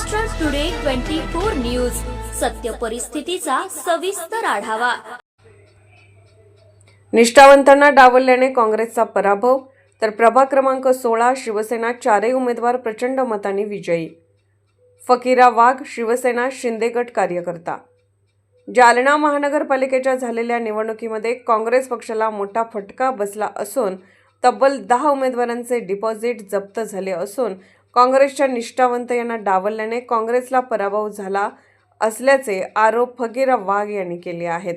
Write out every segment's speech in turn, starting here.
Maharashtra today 24 news, सत्य परिस्थितीचा सविस्तर आढावा। निष्ठावंतांना डावलल्याने काँग्रेसचा पराभव, तर प्रभाग क्रमांक 16 शिवसेना चारही उमेदवार प्रचंड मतांनी विजयी। फकीरा वाघ, शिवसेना शिंदे गट कार्यकर्ता। जालना महानगरपालिकेच्या झालेल्या निवडणुकीमध्ये काँग्रेस पक्षाला मोठा फटका बसला असून तब्बल 10 उमेदवारांचे डिपॉझिट जप्त झाले असून काँग्रेसच्या निष्ठावंत यांना डावलल्याने काँग्रेसला पराभव झाला असल्याचे आरोप फकीरा वाघ यांनी केले आहेत।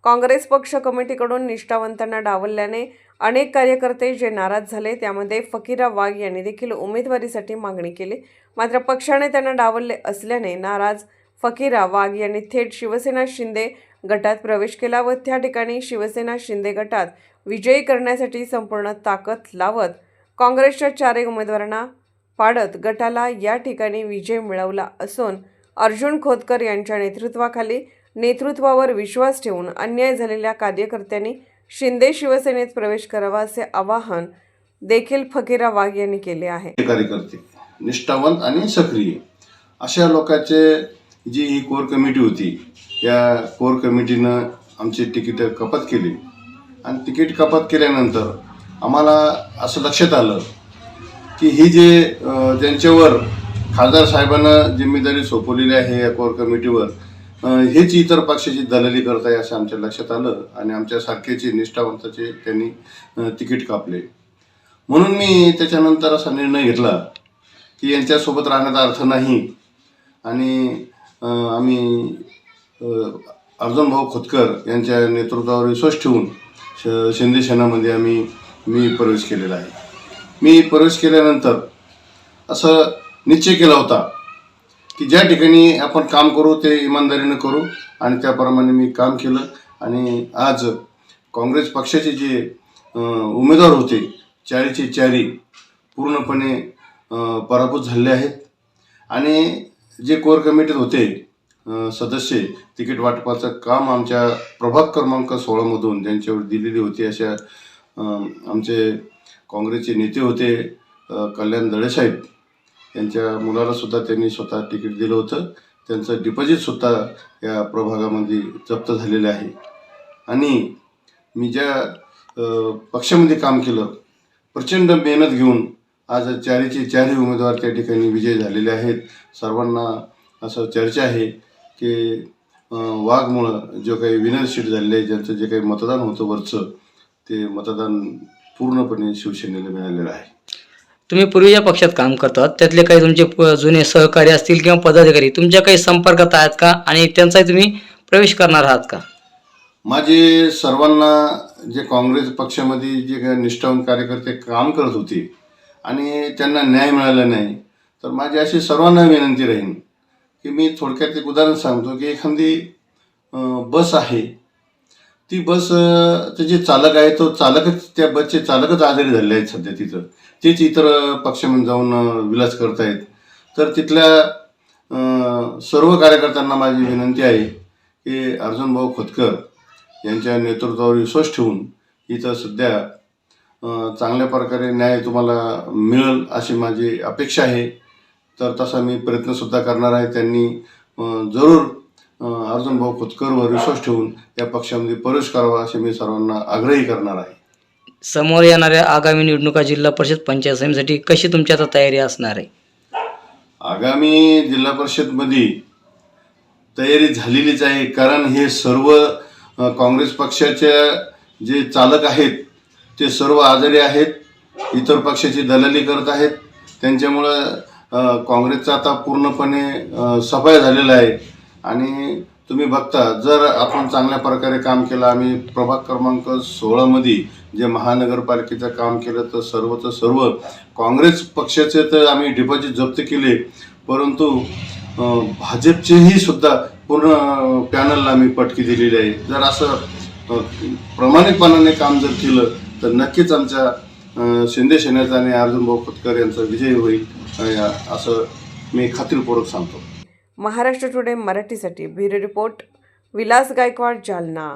काँग्रेस पक्ष कमिटीकडून निष्ठावंतांना डावलल्याने अनेक कार्यकर्ते जे नाराज झाले, त्यामध्ये फकीरा वाघ यांनी देखील उमेदवारीसाठी मागणी केली। मात्र पक्षाने त्यांना डावलले असल्याने नाराज फकीरा वाघ यांनी थेट शिवसेना शिंदे गटात प्रवेश केला व त्या ठिकाणी शिवसेना शिंदे गटात विजयी करण्यासाठी संपूर्ण ताकद लावत काँग्रेसच्या चारही उमेदवारांना पाडत गटाला या ठिकाणी विजय मिळवला असून अर्जुन खोतकर यांच्या नेतृत्वावर विश्वास ठेवून अन्याय झालेल्या कार्यकर्त्यांनी शिंदे शिवसेनेत प्रवेश करावा असे आवाहन देखील फकीरा वाघ यांनी केले आहे। कार्यकर्ते निष्ठावंत आणि सक्रिय अशा लोकांचे जी ही कोर कमिटी होती, या कोर कमिटीनं आमची तिकीट कपात केली आणि तिकीट कपात केल्यानंतर आम्हाला असं लक्षात आलं की ही जे ज्यांच्यावर खासदार साहेबांना जिम्मेदारी सोपवलेली आहे या कोर कमिटीवर, हेच इतर पक्षाची दलाली करत आहे असं आमच्या लक्षात आलं आणि आमच्या सारखेचे निष्ठावंताचे त्यांनी तिकीट कापले। म्हणून मी त्याच्यानंतर असा निर्णय घेतला की यांच्यासोबत राहण्याचा अर्थ नाही आणि आम्ही अर्जुन भाऊ खोतकर यांच्या नेतृत्वावर विश्वास ठेवून शिंदे सेनामध्ये मी प्रवेश केलेला आहे। मी प्रवेश केल्यानंतर असं निश्चय केला होता की ज्या ठिकाणी आपण काम करू ते इमानदारीनं करू आणि त्याप्रमाणे मी काम केलं आणि आज काँग्रेस पक्षाचे जे उमेदवार होते 40चे 40 पूर्णपणे पराभूत झाले आहेत आणि जे कोर कमिटीत होते सदस्य तिकीट वाटपाचं काम आमच्या प्रभाग क्रमांक 16 मधून ज्यांच्यावर दिलेली होती अशा आमचे काँग्रेसचे नेते होते कल्याण दळे साहेब, यांच्या मुलाला सुद्धा त्यांनी स्वतः तिकीट दिलं होतं। त्यांचं डिपॉझिट सुद्धा या प्रभागामध्ये जप्त झालेलं आहे आणि मी ज्या पक्षामध्ये काम केलं, प्रचंड मेहनत घेऊन आज 4चे 4 उमेदवार त्या ठिकाणी विजयी झालेले आहेत। सर्वांना असं चर्चा आहे की वाघमुळं जो काही विनर सीट झालेले आहे, ज्यांचं जे काही मतदान होतं वरचं, ते मतदान पूर्णपणे शिवसेनेला मिळालेलं आहे। तुम्ही पूर्वीच्या पक्षात काम करतात, त्यातले काही तुमचे जुने सहकारी असतील किंवा पदाधिकारी तुमच्या काही संपर्कात आहेत का आणि त्यांचाही तुम्ही प्रवेश करणार आहात का? माझे सर्वांना जे काँग्रेस पक्षामध्ये जे काही निष्ठावंत कार्यकर्ते काम करत होते आणि त्यांना न्याय मिळाला नाही, तर माझी अशी सर्वांना विनंती राहील की मी थोडक्यात एक उदाहरण सांगतो की एखादी बस आहे, ती बस जे चालक आहे तो चालकच, त्या बसचे चालकच आजारी झाले आहेत सध्या तिथं, तेच इतर पक्षामध्ये जाऊन विलास करतायत। तर तिथल्या सर्व कार्यकर्त्यांना माझी विनंती आहे की अर्जुन भाऊ खोतकर यांच्या नेतृत्वावर विश्वास ठेवून इथं सध्या चांगल्या प्रकारे न्याय तुम्हाला मिळेल अशी माझी अपेक्षा आहे। तर तसा मी प्रयत्नसुद्धा करणार आहे। त्यांनी जरूर अर्जुन भाऊ खोतकरवर विश्वास ठेवून या पक्षामध्ये प्रवेश करावा असे मी सर्वांना आग्रही करणार आहे। समोर येणाऱ्या आगामी निवडणुका जिल्हा परिषद पंचायत समितीसाठी कशी तुमची आता तयारी असणार आहे? आगामी जिल्हा परिषदमध्ये तयारी झालेलीच आहे, कारण हे सर्व काँग्रेस पक्षाच्या जे चालक आहेत ते सर्व आजारी आहेत, इतर पक्षाची दलाली करत आहेत। त्यांच्यामुळं काँग्रेसचा आता पूर्णपणे सफाया झालेला आहे आणि तुम्ही बघता, जर आपण चांगल्या प्रकारे काम केलं, आम्ही प्रभाग क्रमांक 16 मध्ये जे महानगरपालिकेचं काम केलं, तर सर्व काँग्रेस पक्षाचे तर आम्ही डिपॉझिट जप्त केले, परंतु भाजपचेही सुद्धा पूर्ण पॅनलला आम्ही पटकी दिलेली आहे। जर असं प्रामाणिकपणाने काम जर केलं तर नक्कीच आमच्या शिंदे सेनेचा आणि अर्जुन भाऊ खोतकर यांचा विजय होईल असं मी खात्रीपूर्वक सांगतो। महाराष्ट्र टुडे मराठीसाठी ब्युरो रिपोर्ट विलास गायकवाड, जालना।